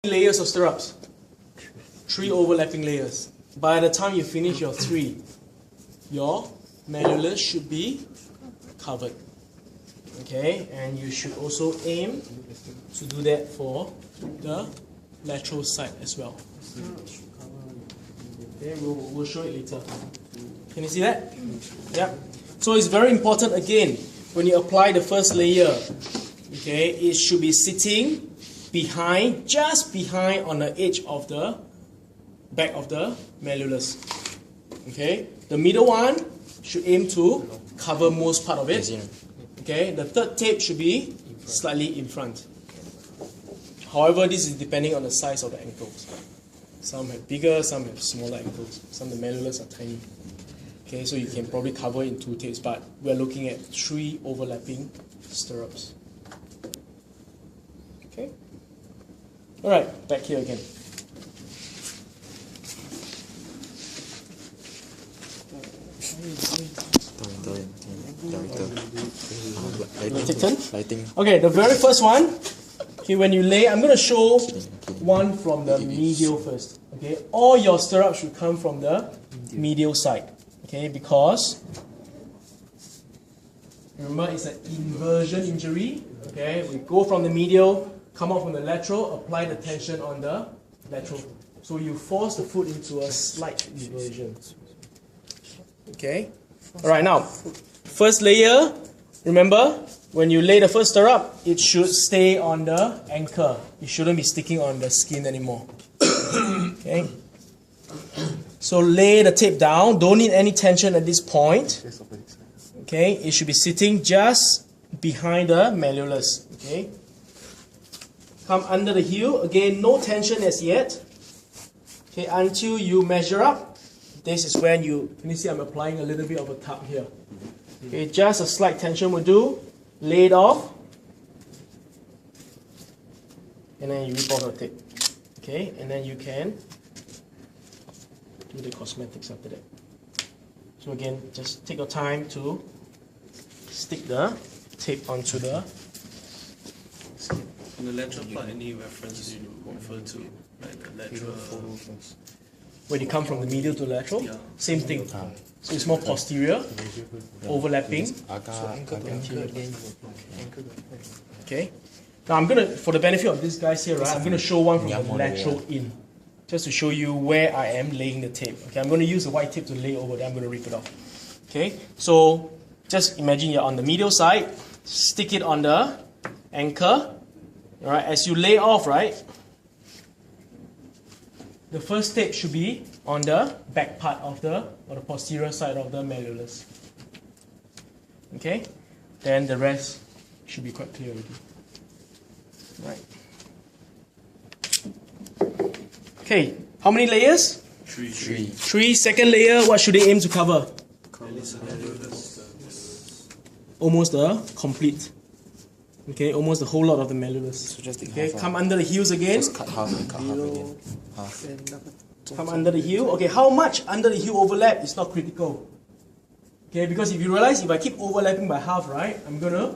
layers of stirrups? 3 overlapping layers. By the time you finish your 3, your malleolus should be covered. Okay, and you should also aim to do that for the lateral side as well. Okay, we'll show it later. Can you see that? Yeah. So it's very important again, when you apply the first layer, okay, it should be sitting behind, just behind on the edge of the back of the malleolus. Okay, the middle one should aim to cover most part of it. Okay, the third tape should be slightly in front. However, this is depending on the size of the ankles. Some have bigger, some have smaller ankles. Some of the malleolus are tiny. Okay, so you can probably cover in 2 tapes, but we're looking at 3 overlapping stirrups. Okay? Alright, back here again. Take turn? Okay, the very first one, okay, when you lay, I'm going to show one from the medial first. Okay, all your stirrups should come from the medial side. Okay, because remember it's an inversion injury. Okay, we go from the medial, come out from the lateral, apply the tension on the lateral. So you force the foot into a slight inversion. Okay, alright, now, first layer, remember, when you lay the first stirrup, it should stay on the anchor. It shouldn't be sticking on the skin anymore. Okay. So lay the tape down. Don't need any tension at this point. Okay. It should be sitting just behind the malleolus. Okay. Come under the heel. Again, no tension as yet. Okay. Until you measure up. This is when can you see I'm applying a little bit of a tug here. Okay. Just a slight tension will do. Lay it off. And then you rip off the tape. Okay. And then you can do the cosmetics after that. So again, just take your time to stick the tape onto the skin. On the lateral part, any reference you refer to, like the lateral? When you come from the medial to the lateral, same thing. So it's more posterior, overlapping. Okay. Now I'm gonna, for the benefit of these guys here, right, I'm gonna show one from the lateral in. Just to show you where I am laying the tape. Okay, I'm going to use the white tape to lay over there. I'm going to rip it off. Okay, so just imagine you're on the medial side. Stick it on the anchor. All right, as you lay off, right, the first tape should be on the back part of the posterior side of the malleolus. Okay, then the rest should be quite clear already. Right. Okay, how many layers? 3. 3. Second layer, what should they aim to cover? Almost the complete. Okay, almost the whole lot of the malleolus. So just take okay, half come under the heels again. Just cut half and cut half again. Half. Come under the heel. Okay, how much under the heel overlap is not critical. Okay, because if you realize if I keep overlapping by half, right, I'm gonna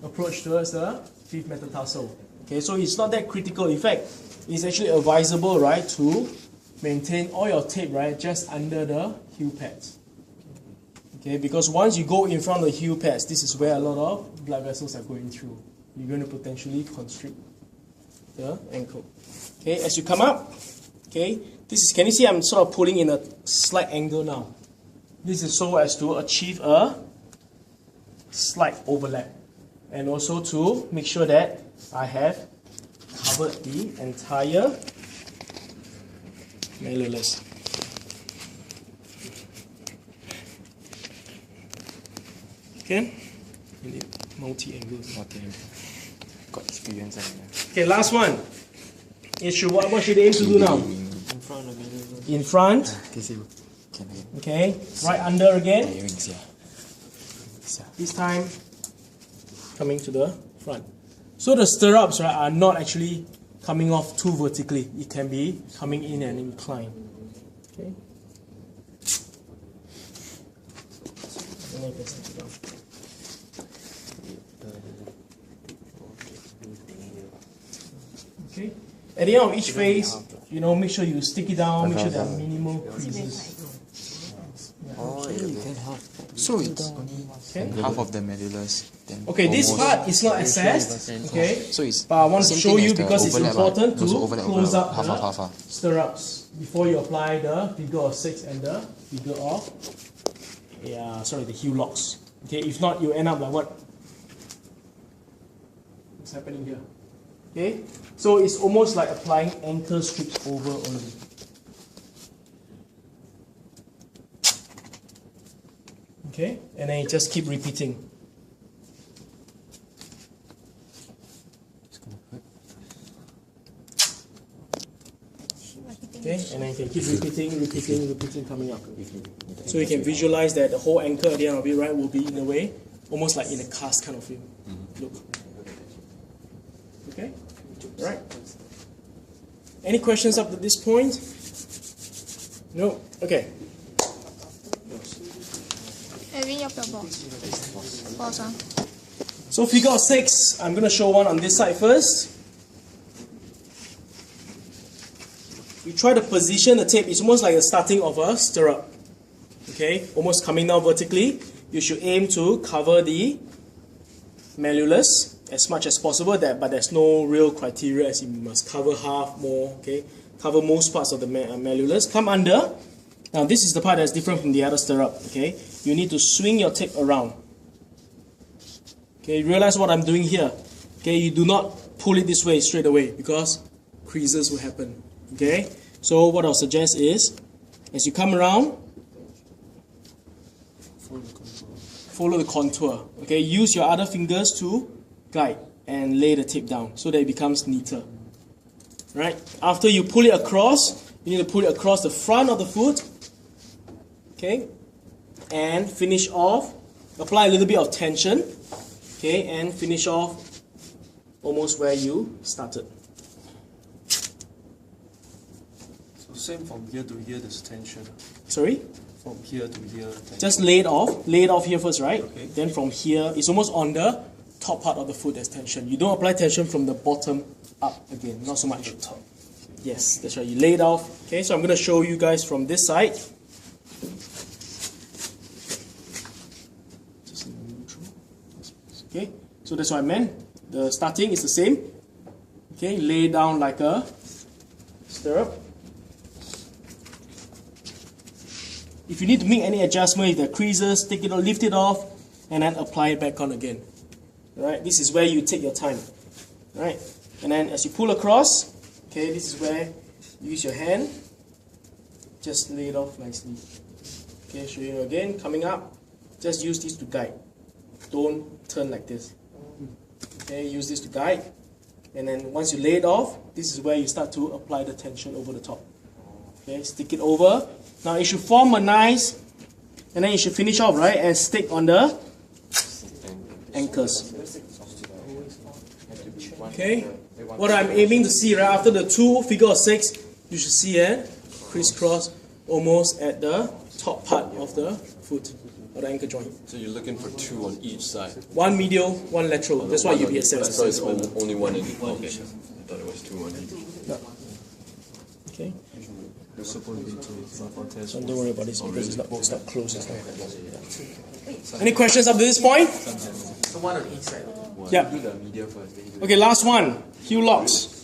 approach towards the 5th metatarsal. Okay, so it's not that critical. In fact, it's actually advisable, right, to maintain all your tape, right, just under the heel pads. Okay, because once you go in front of the heel pads, this is where a lot of blood vessels are going through. You're going to potentially constrict the ankle. Okay, as you come up, okay, this is, can you see I'm sort of pulling in a slight angle now? This is so as to achieve a slight overlap. And also to make sure that I have covered the entire malleolus. Okay? You need multi-angles. Got experience. Okay, last one. It should, what should they aim to do now? In front of the malleolus. In front. Okay, right under again. This time coming to the front. So the stirrups, right, are not actually coming off too vertically. It can be coming in and incline. Okay. And then you can stick it down. Okay. At the end of each phase, you know, make sure you stick it down, make sure there are minimal creases. So it's Okay. half of the malleolus. Then Okay, this almost- part is not assessed, okay? So it's But I want to same show thing you as the because it's overlap, important to also overlap, close up half, the half, half. stirrups before you apply the figure of 6 and the figure of, the heel locks. Okay, if not, you end up like what? What's happening here? Okay, so it's almost like applying anchor strips over only. Okay, and then you just keep repeating. Okay, and then you can keep repeating, coming up. So you can visualize that the whole anchor at the end of it, right, will be in a way, almost like in a cast kind of feel. Look. Okay? Right. Any questions up to this point? No? Okay. Maybe your boss. Boss. So figure of 6, I'm going to show one on this side first. We try to position the tape, it's almost like the starting of a stirrup. Okay, almost coming down vertically. You should aim to cover the malleolus as much as possible, but there's no real criteria as you must cover half more, okay? Cover most parts of the malleolus. Come under. Now this is the part that's different from the other stirrup, okay? You need to swing your tape around. Okay, realize what I'm doing here. Okay, you do not pull it this way straight away because creases will happen. Okay, so what I'll suggest is, as you come around, follow the contour. Okay, use your other fingers to guide and lay the tape down so that it becomes neater. Right? After you pull it across, you need to pull it across the front of the foot. Okay, and finish off. Apply a little bit of tension. Okay, and finish off almost where you started. Same from here to here, there's tension. Sorry? From here to here, tension. Just lay it off. Lay it off here first, right? Okay. Then from here, it's almost on the top part of the foot there's tension. You don't apply tension from the bottom up again, not so much. Top. Yes, that's right. You lay it off. Okay, so I'm going to show you guys from this side. Just in neutral. Okay, so that's what I meant. The starting is the same. Okay, lay down like a stirrup. If you need to make any adjustment, if there are creases, take it or lift it off, and then apply it back on again. Alright, this is where you take your time. Alright, and then as you pull across, okay, this is where you use your hand, just lay it off nicely. Okay, show you again, coming up, just use this to guide. Don't turn like this. Okay, use this to guide, and then once you lay it off, this is where you start to apply the tension over the top. Okay, stick it over. Now it should form a nice, and then you should finish off, right, and stick on the anchors. Okay, what I'm aiming to see, right, after the 2 figure of 6, you should see it crisscross almost at the top part of the foot, or the ankle joint. So you're looking for 2 on each side. 1 medial, 1 lateral. That's why you be assessed. So it's only 1 in each. Okay. I thought it was 2 on each. Okay. It's supposed to be two. So don't worry about this because it's not close. It's not. Any questions up to this point? So one on each side. Yeah. Do the medial first. Then you do Okay, last one. Heel locks.